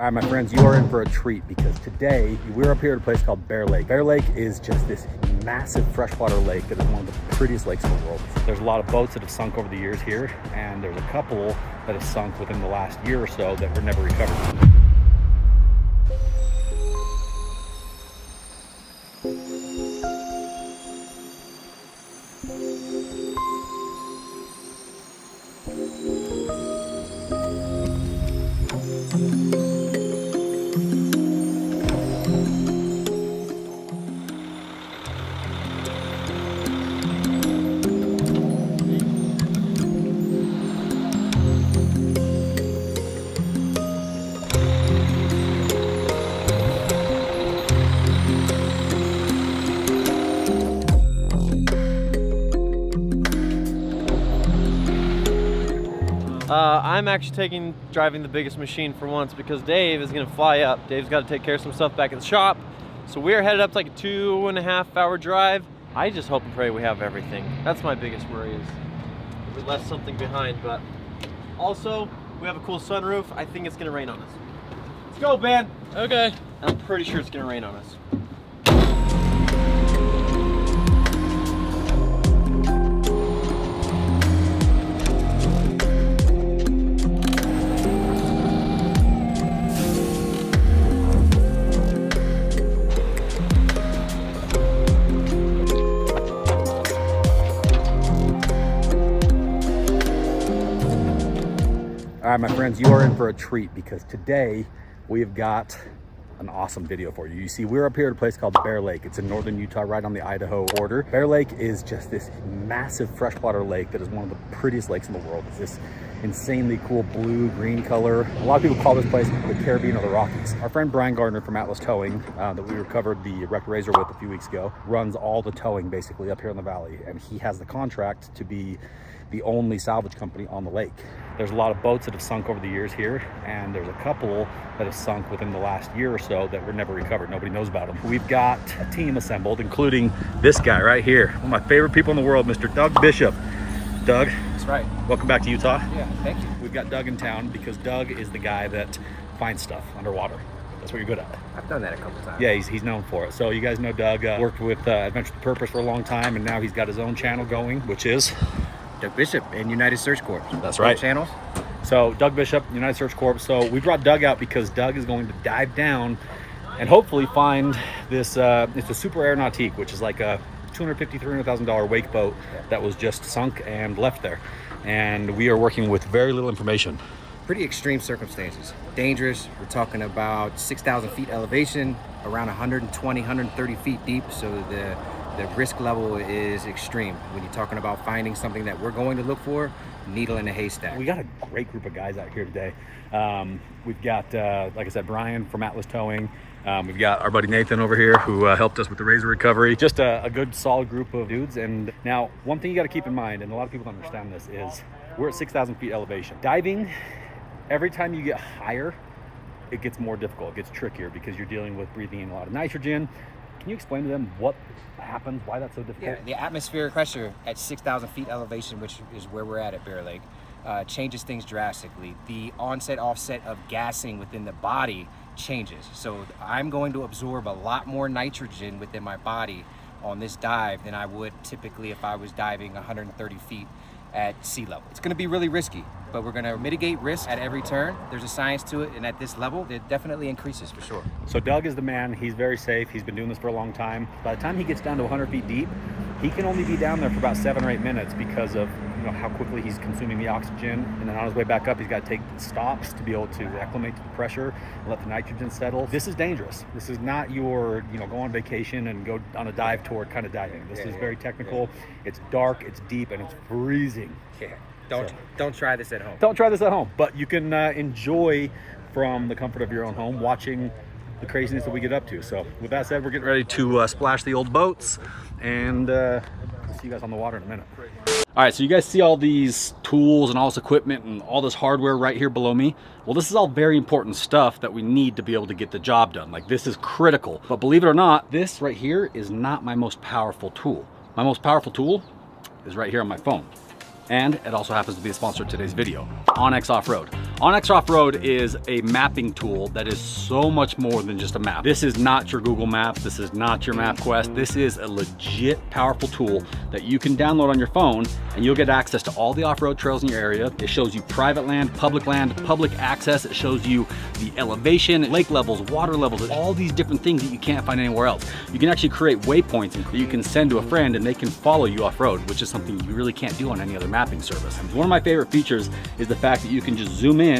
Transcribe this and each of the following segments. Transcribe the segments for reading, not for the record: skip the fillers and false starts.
All right, my friends, you are in for a treat because today we're up here at a place called Bear Lake. Bear Lake is just this massive freshwater lake that is one of the prettiest lakes in the world. There's a lot of boats that have sunk over the years here, and there's a couple that have sunk within the last year or so that were never recovered. I'm actually driving the biggest machine for once because Dave is gonna fly up. Dave's got to take care of some stuff back at the shop. So we're headed up to like a 2.5 hour drive. I just hope and pray we have everything. That's my biggest worry, is if we left something behind. But also, we have a cool sunroof. I think it's gonna rain on us. Let's go, Ben. Okay. I'm pretty sure it's gonna rain on us. All right, my friends, you are in for a treat because today we have got an awesome video for you. You see, we're up here at a place called Bear Lake. It's in northern Utah, right on the Idaho border. Bear Lake is just this massive freshwater lake that is one of the prettiest lakes in the world. It's this insanely cool blue-green color. A lot of people call this place the Caribbean or the Rockies. Our friend Brian Gardner from Atlas Towing, that we recovered the wrecked Razor with a few weeks ago, runs all the towing basically up here in the valley, and he has the contract to be the only salvage company on the lake. There's a lot of boats that have sunk over the years here, and there's a couple that have sunk within the last year or so that were never recovered. Nobody knows about them. We've got a team assembled, including this guy right here, one of my favorite people in the world, Mr. Doug Bishop. Doug. That's right. Welcome back to Utah. Yeah, thank you. We've got Doug in town because Doug is the guy that finds stuff underwater. That's what you're good at. I've done that a couple times. Yeah, he's known for it. So you guys know Doug worked with Adventure with Purpose for a long time, and now he's got his own channel going, which is Doug Bishop and United Search Corps. That's right. Channels. So Doug Bishop, United Search Corps. So we brought Doug out because Doug is going to dive down and hopefully find this, it's a Super Aeronautique, which is like a $250,000, $300,000 wake boat that was just sunk and left there. And we are working with very little information. Pretty extreme circumstances. Dangerous. We're talking about 6,000 feet elevation, around 120, 130 feet deep. So the risk level is extreme. When you're talking about finding something that we're going to look for, needle in a haystack. We got a great group of guys out here today. We've got, like I said, Brian from Atlas Towing. We've got our buddy Nathan over here who helped us with the Razor recovery. Just a good, solid group of dudes. And now, one thing you got to keep in mind, and a lot of people don't understand this, is we're at 6,000 feet elevation. Diving, every time you get higher, it gets more difficult. It gets trickier because you're dealing with breathing in a lot of nitrogen. Can you explain to them what happens, why that's so difficult? Yeah, the atmospheric pressure at 6,000 feet elevation, which is where we're at Bear Lake, changes things drastically. The onset offset of gassing within the body changes. So I'm going to absorb a lot more nitrogen within my body on this dive than I would typically if I was diving 130 feet at sea level. It's going to be really risky, but we're going to mitigate risk at every turn. There's a science to it, and at this level, it definitely increases for sure. So Doug is the man. He's very safe. He's been doing this for a long time. By the time he gets down to 100 feet deep, he can only be down there for about 7 or 8 minutes because of how quickly he's consuming the oxygen. And then on his way back up, he's got to take stops to be able to acclimate to the pressure and let the nitrogen settle. This is dangerous. This is not your, go on vacation and go on a dive tour kind of diving. This is very technical. Yeah. It's dark, it's deep, and it's freezing. Yeah. Don't try this at home. Don't try this at home, but you can enjoy from the comfort of your own home watching the craziness that we get up to. So with that said, we're getting ready to splash the old boats, and we'll see you guys on the water in a minute. All right, so you guys see all these tools and all this equipment and all this hardware right here below me? Well, this is all very important stuff that we need to be able to get the job done. Like, this is critical. But believe it or not, this right here is not my most powerful tool. My most powerful tool is right here on my phone. And it also happens to be a sponsor of today's video, Onyx Off-Road. onX Off-Road is a mapping tool that is so much more than just a map. This is not your Google Maps. This is not your MapQuest. This is a legit powerful tool that you can download on your phone, and you'll get access to all the off-road trails in your area. It shows you private land, public access. It shows you the elevation, lake levels, water levels, all these different things that you can't find anywhere else. You can actually create waypoints that you can send to a friend and they can follow you off-road, which is something you really can't do on any other mapping service. And one of my favorite features is the fact that you can just zoom in,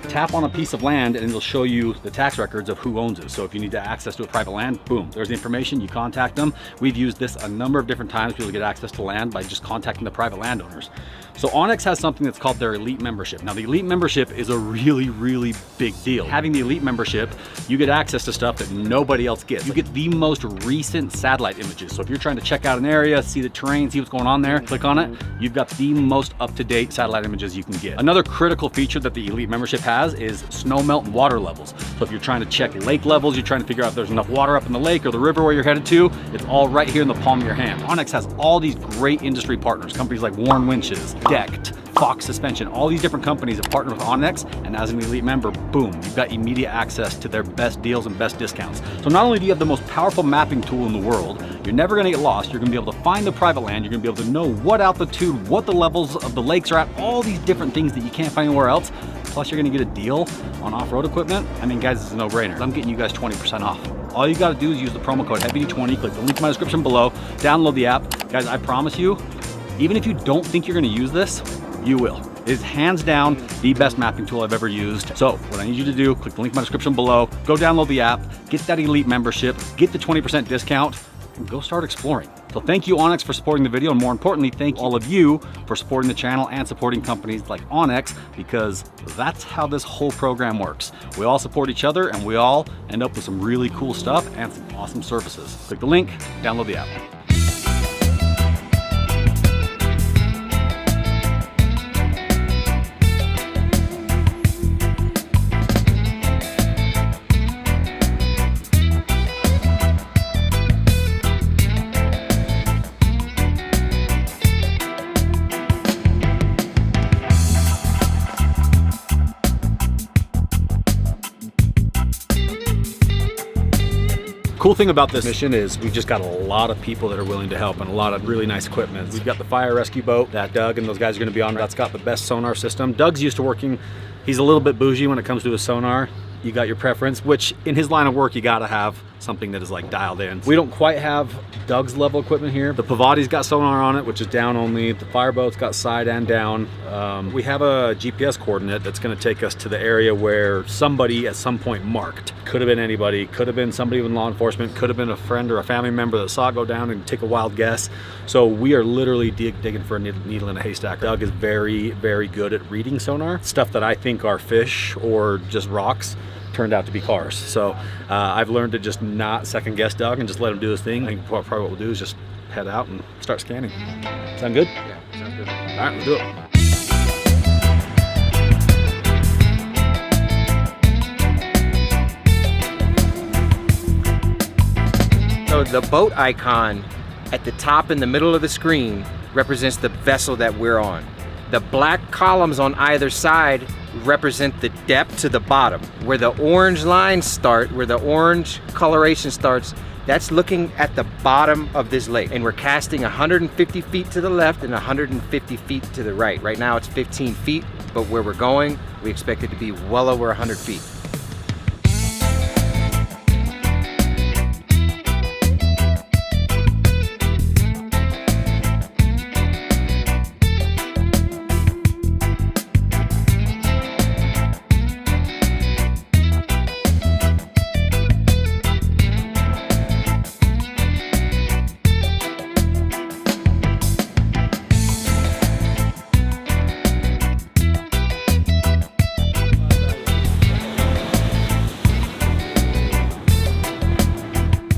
tap on a piece of land, and it'll show you the tax records of who owns it. So if you need access to a private land, boom, there's the information, you contact them. We've used this a number of different times. People get access to land by just contacting the private landowners. So onX has something that's called their Elite membership. Now the Elite membership is a really, really big deal. Having the Elite membership, you get access to stuff that nobody else gets. You get the most recent satellite images. So if you're trying to check out an area, see the terrain, see what's going on there, click on it, you've got the most up-to-date satellite images you can get. Another critical feature that the Elite membership has is snow melt and water levels. So if you're trying to check lake levels, you're trying to figure out if there's enough water up in the lake or the river where you're headed to, it's all right here in the palm of your hand. onX has all these great industry partners, companies like Warren Winches, Decked, Fox Suspension, all these different companies have partnered with onX, and as an Elite member, boom, you've got immediate access to their best deals and best discounts. So not only do you have the most powerful mapping tool in the world, you're never gonna get lost, you're gonna be able to find the private land, you're gonna be able to know what altitude, what the levels of the lakes are at, all these different things that you can't find anywhere else. Plus you're gonna get a deal on off-road equipment. I mean, guys, it's a no-brainer. I'm getting you guys 20% off. All you gotta do is use the promo code HeavyD20, click the link in my description below, download the app. Guys, I promise you, even if you don't think you're gonna use this, you will. It is hands down the best mapping tool I've ever used. So what I need you to do, click the link in my description below, go download the app, get that Elite membership, get the 20% discount, and go start exploring. So thank you onX for supporting the video, and more importantly, thank all of you for supporting the channel and supporting companies like onX, because that's how this whole program works. We all support each other and we all end up with some really cool stuff and some awesome services. Click the link, download the app. Cool thing about this mission is we've just got a lot of people that are willing to help and a lot of really nice equipment. We've got the fire rescue boat that Doug and those guys are gonna be on. That's got the best sonar system. Doug's used to working, he's a little bit bougie when it comes to his sonar. You got your preference, which in his line of work, you gotta have something that is like dialed in. We don't quite have Doug's level equipment here. The Pavati's got sonar on it, which is down only. The fireboat's got side and down. We have a GPS coordinate that's gonna take us to the area where somebody at some point marked. Could have been anybody, could have been somebody with law enforcement, could have been a friend or a family member that saw it go down and take a wild guess. So we are literally digging for a needle in a haystack. Doug is very, very good at reading sonar. Stuff that I think are fish or just rocks turned out to be cars. So I've learned to just not second guess Doug and just let him do his thing. I think probably what we'll do is just head out and start scanning. Sound good? Yeah, sounds good. All right, let's do it. So the boat icon at the top in the middle of the screen represents the vessel that we're on. The black columns on either side represent the depth to the bottom. Where the orange lines start, where the orange coloration starts, that's looking at the bottom of this lake. And we're casting 150 feet to the left and 150 feet to the right. Right now it's 15 feet, but where we're going, we expect it to be well over 100 feet.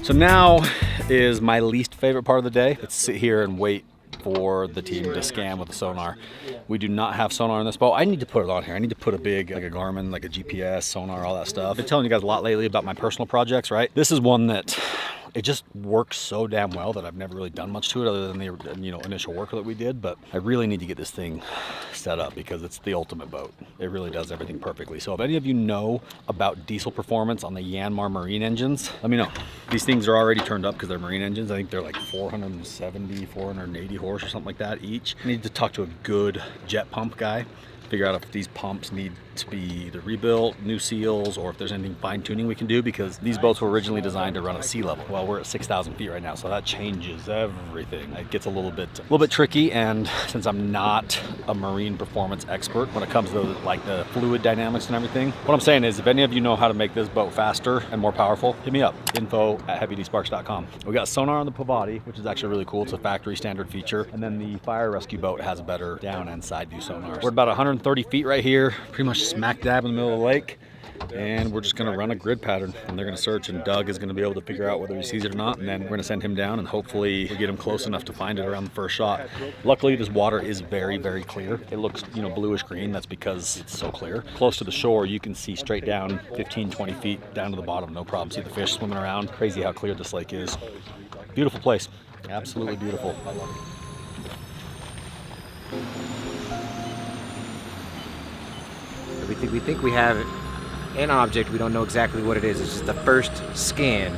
So now is my least favorite part of the day. Let's sit here and wait for the team to scan with the sonar. We do not have sonar on this boat. I need to put it on here. I need to put a big, like a Garmin, like a GPS, sonar, all that stuff. I've been telling you guys a lot lately about my personal projects, right? This is one that It just works so damn well that I've never really done much to it other than the, you know, initial work that we did. But I really need to get this thing set up because it's the ultimate boat. It really does everything perfectly. So if any of you know about diesel performance on the Yanmar marine engines, let me know. These things are already turned up because they're marine engines. I think they're like 470, 480 horse or something like that each. I need to talk to a good jet pump guy, figure out if these pumps need to be either rebuilt, new seals, or if there's anything fine tuning we can do, because these boats were originally designed to run at sea level. Well, we're at 6,000 feet right now, so that changes everything. It gets a little bit tricky, and since I'm not a marine performance expert when it comes to like the fluid dynamics and everything, what I'm saying is if any of you know how to make this boat faster and more powerful, hit me up. info@HeavyDSparks.com. We got sonar on the Pavati, which is actually really cool. It's a factory standard feature, and then the fire rescue boat has a better down and side view sonar. We're about 130 feet right here, pretty much smack dab in the middle of the lake, and we're just gonna run a grid pattern, and they're gonna search, and Doug is gonna be able to figure out whether he sees it or not, and then we're gonna send him down, and hopefully we get him close enough to find it around the first shot. Luckily, this water is very, very clear. It looks, you know, bluish green. That's because it's so clear. Close to the shore, you can see straight down 15, 20 feet down to the bottom, no problem. See the fish swimming around. Crazy how clear this lake is. Beautiful place, absolutely beautiful. I love it. We think we have an object. We don't know exactly what it is. It's just the first scan.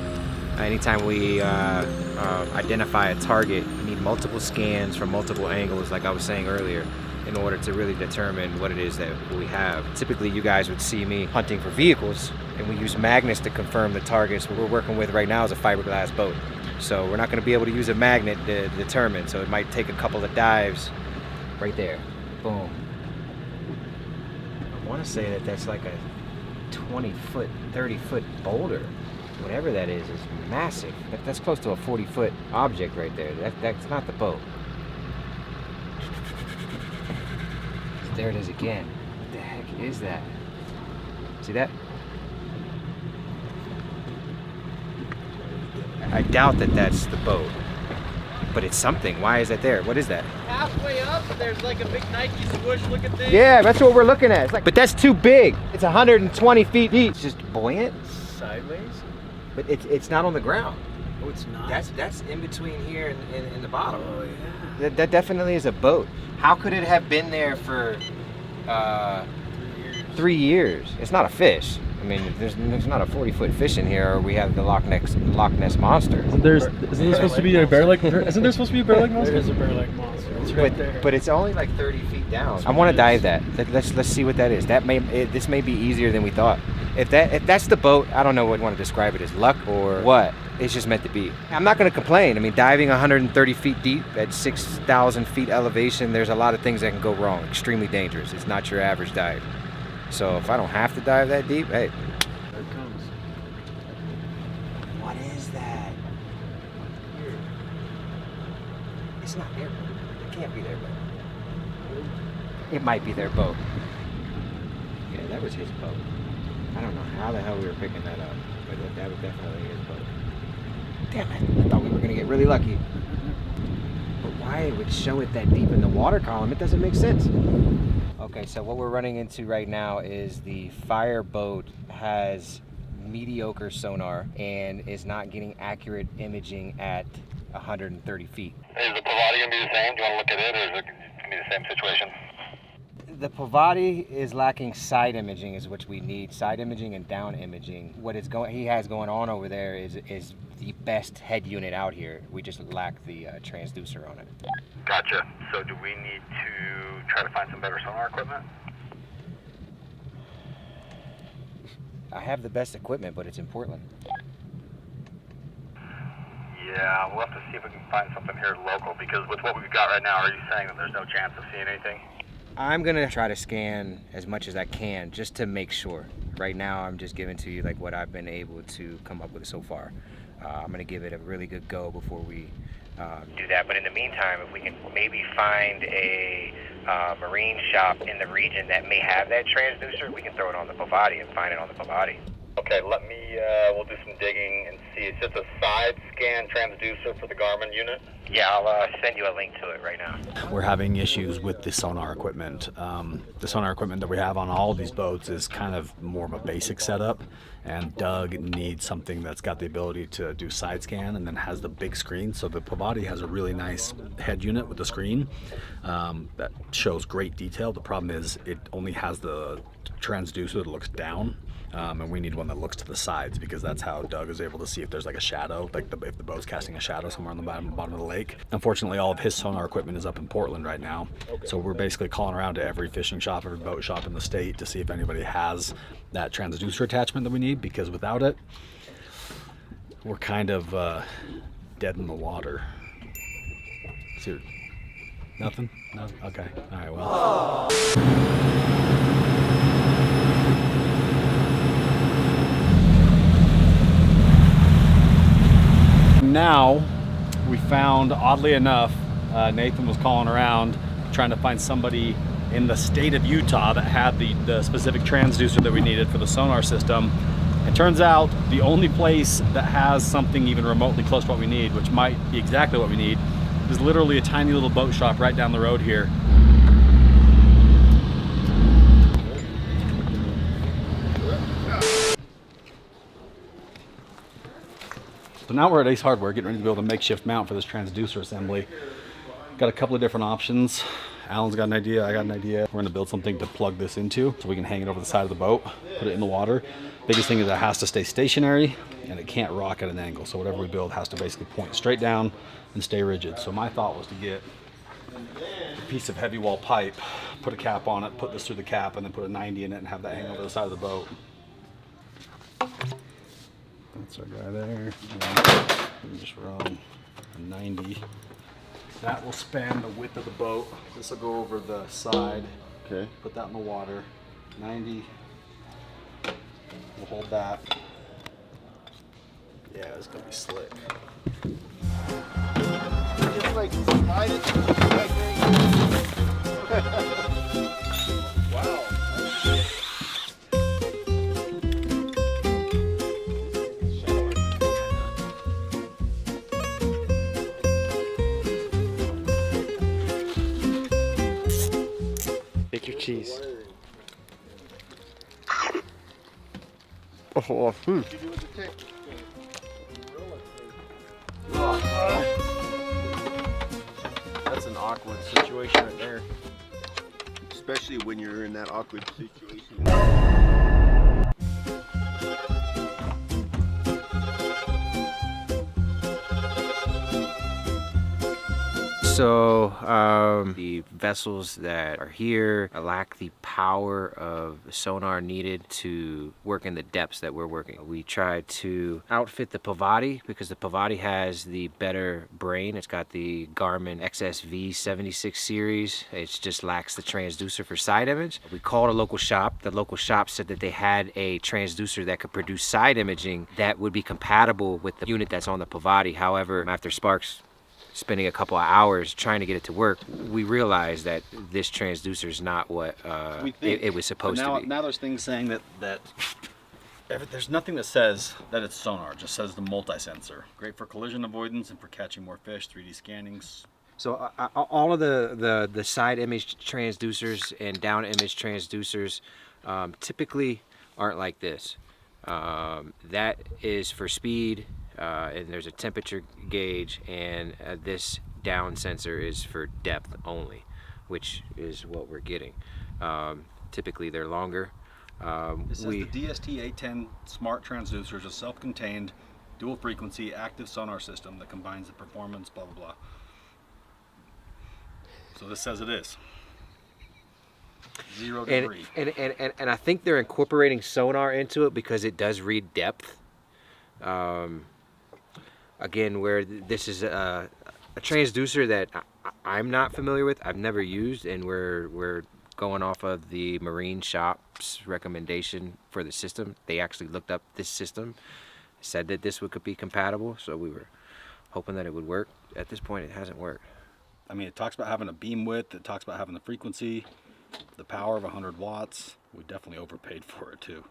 Anytime we identify a target, we need multiple scans from multiple angles, like I was saying earlier, in order to really determine what it is that we have. Typically, you guys would see me hunting for vehicles, and we use magnets to confirm the targets. What we're working with right now is a fiberglass boat. So we're not going to be able to use a magnet to determine. So it might take a couple of dives. Right there. Boom. I want to say that that's like a 20-foot, 30-foot boulder. Whatever that is massive. That's close to a 40-foot object right there. That's not the boat. There it is again. What the heck is that? See that? I doubt that that's the boat. But it's something. Why is that there? What is that? Halfway up, there's like a big Nike swoosh looking thing. Yeah, that's what we're looking at. It's like, but that's too big. It's 120 feet deep. It's just buoyant. Sideways? But it's not on the ground. Oh, it's not? That's in between here and the bottom. Oh, yeah. That definitely is a boat. How could it have been there for 3 years? It's not a fish. I mean, there's not a 40-foot fish in here, or we have the Loch Ness monster. Isn't there supposed to be a bear lake? Isn't there supposed to be a bear lake monster? There is a bear lake monster. It's right there. But it's only like 30 feet down. I want to dive that. Let's see what that is. This may be easier than we thought. If that's the boat, I don't know what I want to describe it as, luck or what. It's just meant to be. I'm not going to complain. I mean, diving 130 feet deep at 6,000 feet elevation, there's a lot of things that can go wrong. Extremely dangerous. It's not your average dive. So if I don't have to dive that deep, hey. There it comes. What is that? It's not their boat. It can't be their boat. It might be their boat. Yeah, that was his boat. I don't know how the hell we were picking that up, but that was definitely his boat. Damn it, I thought we were gonna get really lucky. But why it would show it that deep in the water column, it doesn't make sense. Okay, so what we're running into right now is the fire boat has mediocre sonar and is not getting accurate imaging at 130 feet. Is the Pavati going to be the same? Do you want to look at it, or is it going to be the same situation? The Pavati is lacking side imaging, is what we need. Side imaging and down imaging. What he has going on over there is the best head unit out here. We just lack the transducer on it. Gotcha. So do we need to try to find some better sonar equipment? I have the best equipment, but it's in Portland. Yeah, we'll have to see if we can find something here local, because with what we've got right now, are you saying that there's no chance of seeing anything? I'm gonna try to scan as much as I can just to make sure. Right now, I'm just giving to you like what I've been able to come up with so far. I'm gonna give it a really good go before we do that. But in the meantime, if we can maybe find a marine shop in the region that may have that transducer, we can throw it on the Pavati and find it on the Pavati. Okay, we'll do some digging and see. It's just a side scan transducer for the Garmin unit? Yeah, I'll send you a link to it right now. We're having issues with the sonar equipment. The sonar equipment that we have on all of these boats is kind of more of a basic setup, and Doug needs something that's got the ability to do side scan and then has the big screen. So the Pavati has a really nice head unit with the screen that shows great detail. The problem is it only has the transducer that looks down. And we need one that looks to the sides, because that's how Doug is able to see if there's like a shadow, like if the boat's casting a shadow somewhere on the bottom of the lake. Unfortunately, all of his sonar equipment is up in Portland right now. So we're basically calling around to every fishing shop, every boat shop in the state to see if anybody has that transducer attachment that we need, because without it, we're kind of dead in the water. See, nothing? No? Okay. All right, well. Now we found, oddly enough, Nathan was calling around trying to find somebody in the state of Utah that had the specific transducer that we needed for the sonar system. It turns out the only place that has something even remotely close to what we need, which might be exactly what we need, is literally a tiny little boat shop right down the road here. So now we're at Ace Hardware getting ready to build a makeshift mount for this transducer assembly. Got a couple of different options. Alan's got an idea, I got an idea. We're gonna build something to plug this into so we can hang it over the side of the boat, put it in the water. Biggest thing is it has to stay stationary and it can't rock at an angle. So whatever we build has to basically point straight down and stay rigid. So my thought was to get a piece of heavy wall pipe, put a cap on it, put this through the cap, and then put a 90 in it and have that hang over the side of the boat. That's our guy there. And just run a 90. That will span the width of the boat. This will go over the side. Okay. Put that in the water. 90. We'll hold that. Yeah, it's gonna be slick. Just like slide it to the back there. Wow. Take your cheese. Oh, That's an awkward situation right there. especially when you're in that awkward situation. So the vessels that are here lack the power of sonar needed to work in the depths that we're working. We tried to outfit the Pavati because the Pavati has the better brain. It's got the Garmin XSV 76 series. It just lacks the transducer for side image. We called a local shop. The local shop said that they had a transducer that could produce side imaging that would be compatible with the unit that's on the Pavati. However, after Sparks spending a couple of hours trying to get it to work, we realized that this transducer is not what it was supposed to be. Now there's things saying that there's nothing that says that it's sonar. It just says the multi-sensor. Great for collision avoidance and for catching more fish, 3D scannings. So all of the side image transducers and down image transducers typically aren't like this. That is for speed. And there's a temperature gauge, and this down sensor is for depth only, which is what we're getting. Typically they're longer. This is the DST-810 smart transducer, is a self-contained dual frequency active sonar system that combines the performance blah blah blah. So this says it is 0 degree. And I think they're incorporating sonar into it because it does read depth. Again, where this is a transducer that I'm not familiar with, I've never used, and we're going off of the marine shop's recommendation for the system. They actually looked up this system, said that this could be compatible, so we were hoping that it would work. At this point, it hasn't worked. I mean, it talks about having a beam width, it talks about having the frequency, the power of 100 watts. We definitely overpaid for it too.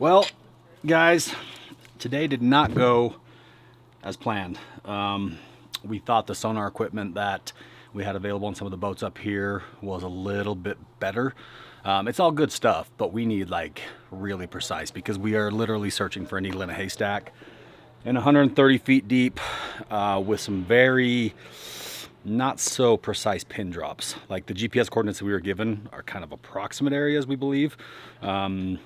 Well, guys, today did not go as planned. We thought the sonar equipment that we had available on some of the boats up here was a little bit better. It's all good stuff, but we need like really precise, because we are literally searching for a needle in a haystack and 130 feet deep with some very not so precise pin drops. Like the GPS coordinates that we were given are kind of approximate areas, we believe. And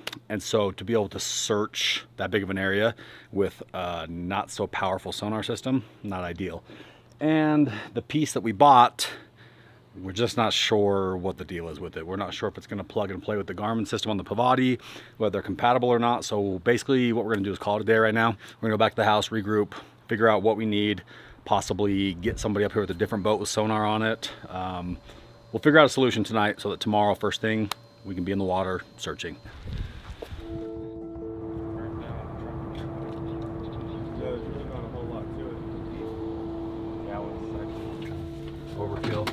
so to be able to search that big of an area with a not so powerful sonar system, not ideal. And the piece that we bought, we're just not sure what the deal is with it. We're not sure if it's gonna plug and play with the Garmin system on the Pavati, whether they're compatible or not. So basically what we're gonna do is call it a day right now. We're gonna go back to the house, regroup, figure out what we need, possibly get somebody up here with a different boat with sonar on it. We'll figure out a solution tonight so that tomorrow, first thing, we can be in the water searching. Overkill.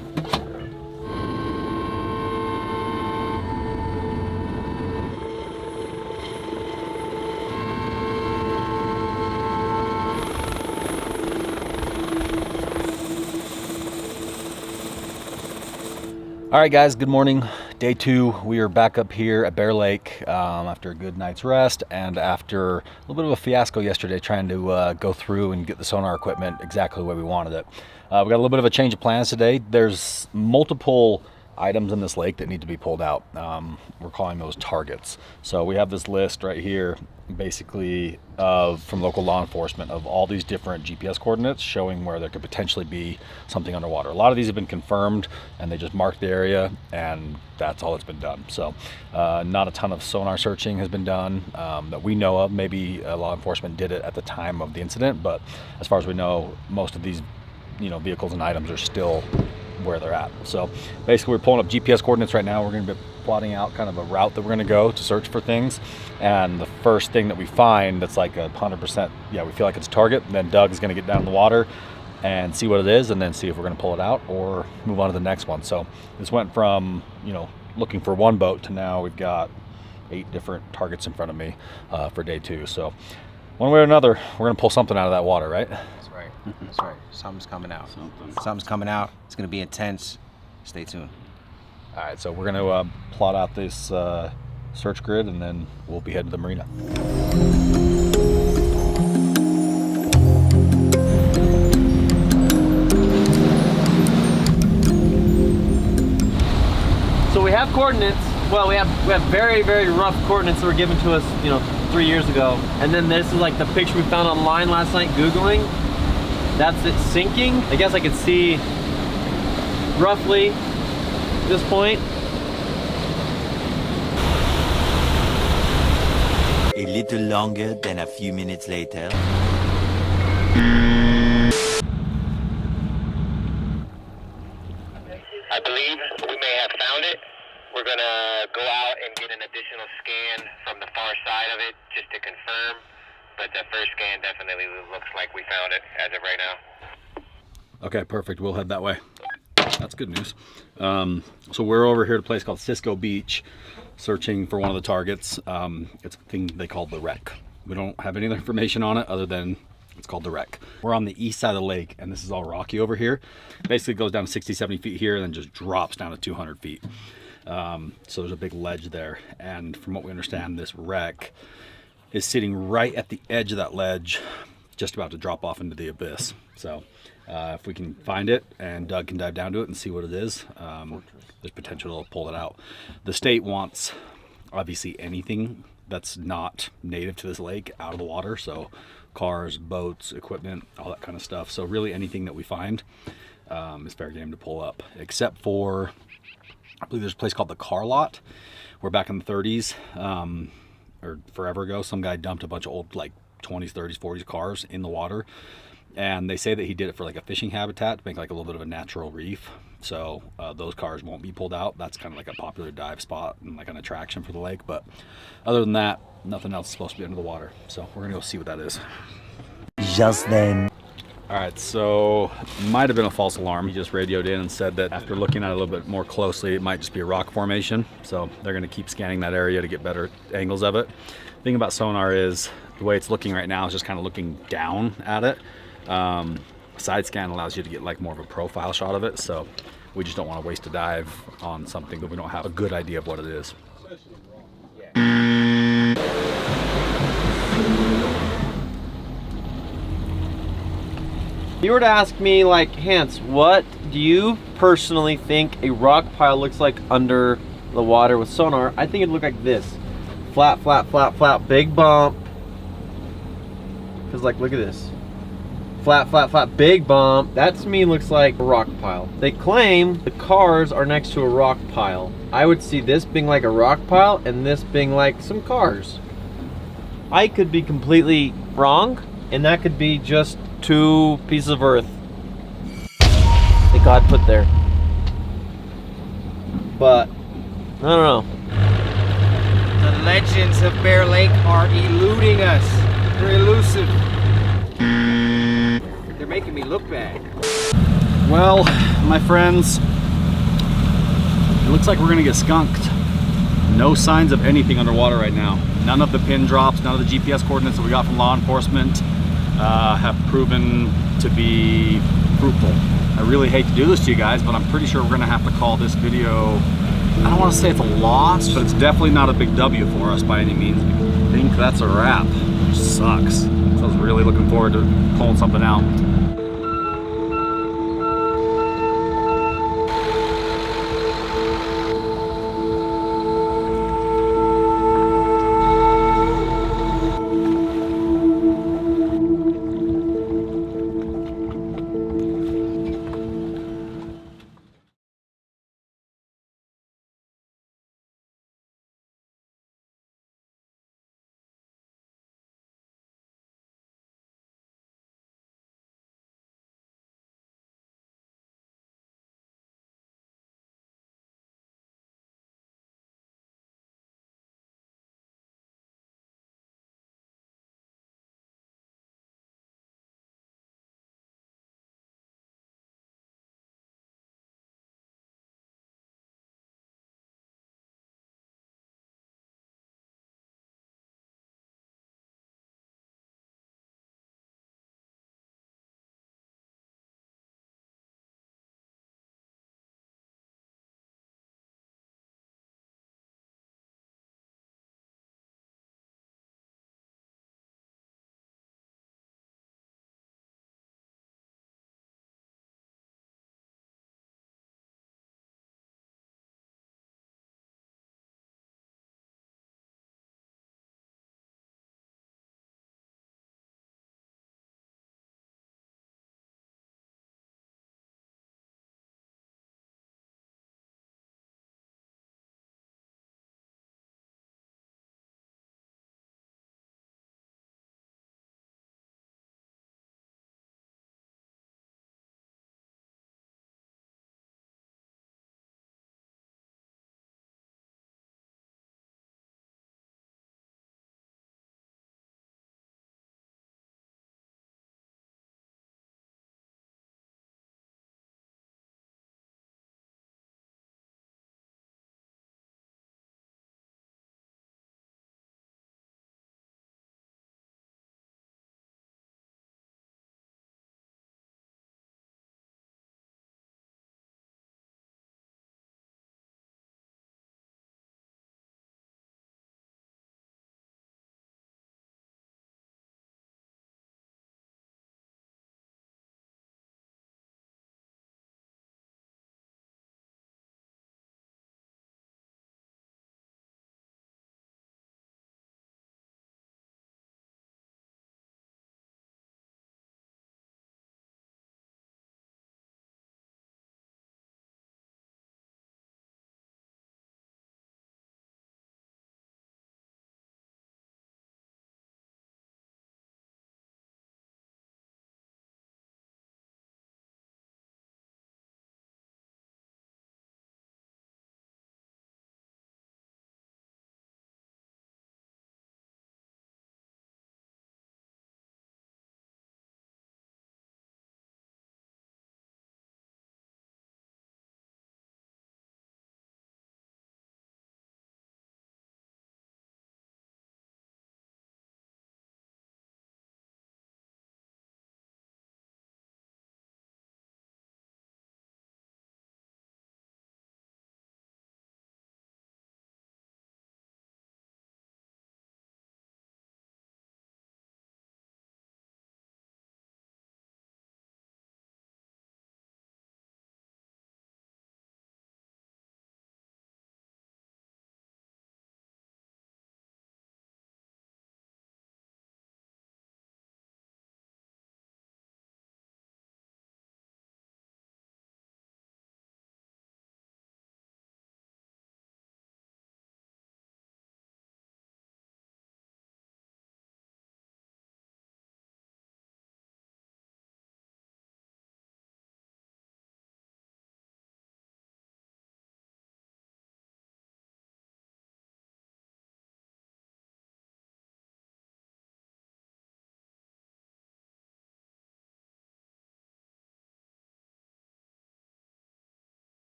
All right, guys, good morning. Day 2, we are back up here at Bear Lake after a good night's rest and after a little bit of a fiasco yesterday trying to go through and get the sonar equipment exactly the way we wanted it. We got a little bit of a change of plans today. There's multiple items in this lake that need to be pulled out. We're calling those targets. So we have this list right here, basically from local law enforcement, of all these different GPS coordinates showing where there could potentially be something underwater. A lot of these have been confirmed and they just marked the area, and that's all that's been done. So not a ton of sonar searching has been done that we know of. Maybe law enforcement did it at the time of the incident, but as far as we know, most of these vehicles and items are still where they're at. So basically we're pulling up GPS coordinates right now. We're going to be plotting out kind of a route that we're going to go to search for things, and the first thing that we find that's like 100%, yeah, we feel like it's a target, then Doug is going to get down in the water and see what it is, and then see if we're going to pull it out or move on to the next one. So this went from looking for one boat to now we've got 8 different targets in front of me for day 2. So one way or another, we're going to pull something out of that water, right? That's right. Something's coming out. Something's coming out. It's going to be intense. Stay tuned. All right, so we're going to plot out this search grid, and then we'll be heading to the marina. So we have coordinates. Well, we have very, very rough coordinates that were given to us, 3 years ago. And then this is like the picture we found online last night Googling. That's it sinking. I guess I could see roughly this point. A little longer than a few minutes later. I believe we may have found it. We're gonna go out and get an additional scan from the far side of it just to confirm. But the first scan definitely looks like we found it as of right now. Okay, perfect. We'll head that way. That's good news. So we're over here at a place called Cisco Beach, searching for one of the targets. It's a thing they call the wreck. We don't have any other information on it other than it's called the wreck. We're on the east side of the lake, and this is all rocky over here. Basically goes down to 60, 70 feet here and then just drops down to 200 feet. So there's a big ledge there. And from what we understand, this wreck is sitting right at the edge of that ledge, just about to drop off into the abyss. So if we can find it and Doug can dive down to it and see what it is, there's potential to pull it out. The state wants obviously anything that's not native to this lake out of the water. So cars, boats, equipment, all that kind of stuff. So really anything that we find is fair game to pull up, except for, I believe there's a place called the Car Lot, where back in the 30s, or forever ago, some guy dumped a bunch of old 20s, 30s, 40s cars in the water, and they say that he did it for a fishing habitat to make a little bit of a natural reef. So those cars won't be pulled out. That's kind of a popular dive spot and an attraction for the lake, but other than that, nothing else is supposed to be under the water. So we're gonna go see what that is. Just then. All right, so might have been a false alarm. He just radioed in and said that after looking at it a little bit more closely, it might just be a rock formation. So they're gonna keep scanning that area to get better angles of it. thing about sonar is the way it's looking right now is just kind of looking down at it. Side scan allows you to get like more of a profile shot of it, so we just don't want to waste a dive on something that we don't have a good idea of what it is. If you were to ask me, like, Hans, what do you personally think a rock pile looks like under the water with sonar? I think it'd look like this. Flat, flat, flat, flat, big bump. Because, like, look at this. Flat, flat, flat, big bump. That to me looks like a rock pile. They claim the cars are next to a rock pile. I would see this being like a rock pile and this being like some cars. I could be completely wrong, and that could be just 2 pieces of earth that God put there. But I don't know. The legends of Bear Lake are eluding us. They're elusive. They're making me look bad. Well, my friends, it looks like we're gonna get skunked. No signs of anything underwater right now. None of the pin drops, none of the GPS coordinates that we got from law enforcement have proven to be fruitful. I really hate to do this to you guys, but I'm pretty sure we're gonna have to call this video, I don't want to say it's a loss, but it's definitely not a big W for us by any means. I think that's a wrap, which sucks. So I was really looking forward to pulling something out.